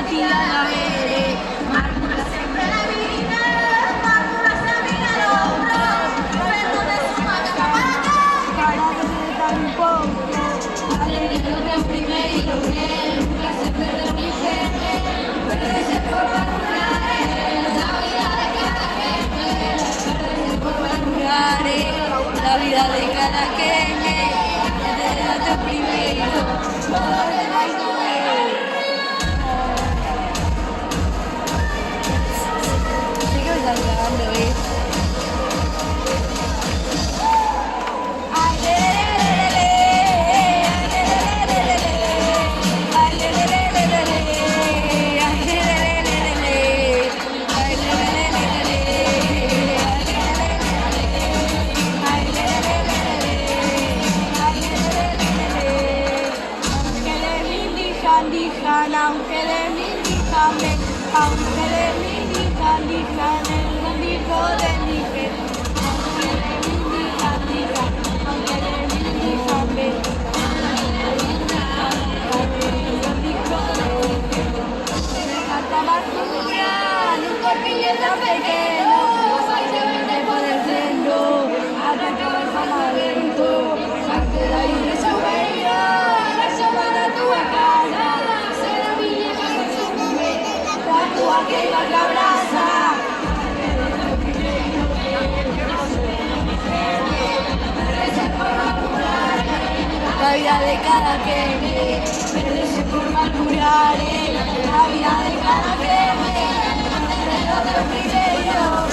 tira la veré. Mármura siempre divina, mármura se mira el hombro, pero de su mano para que se tan poco. Alegría de primero, nunca se pierde mi gente, perderse por valorar la vida de cada gente, perderse por valorar la vida de cada gente, desde primero, todo el baile. Sé que me están grabando, aunque de mí díjame, aunque de mí dijan el bendito de mi fe, aunque de mí dijan, aunque de mí díjame, me falta más cultura, un corpillo tan pequeño, de poder serlo, atento al famalento, salte de ahí de su bello, la semana tu casa. Que iba que abraza la vida de cada gente, perderse por madurar, la vida de cada gente, de los primeros,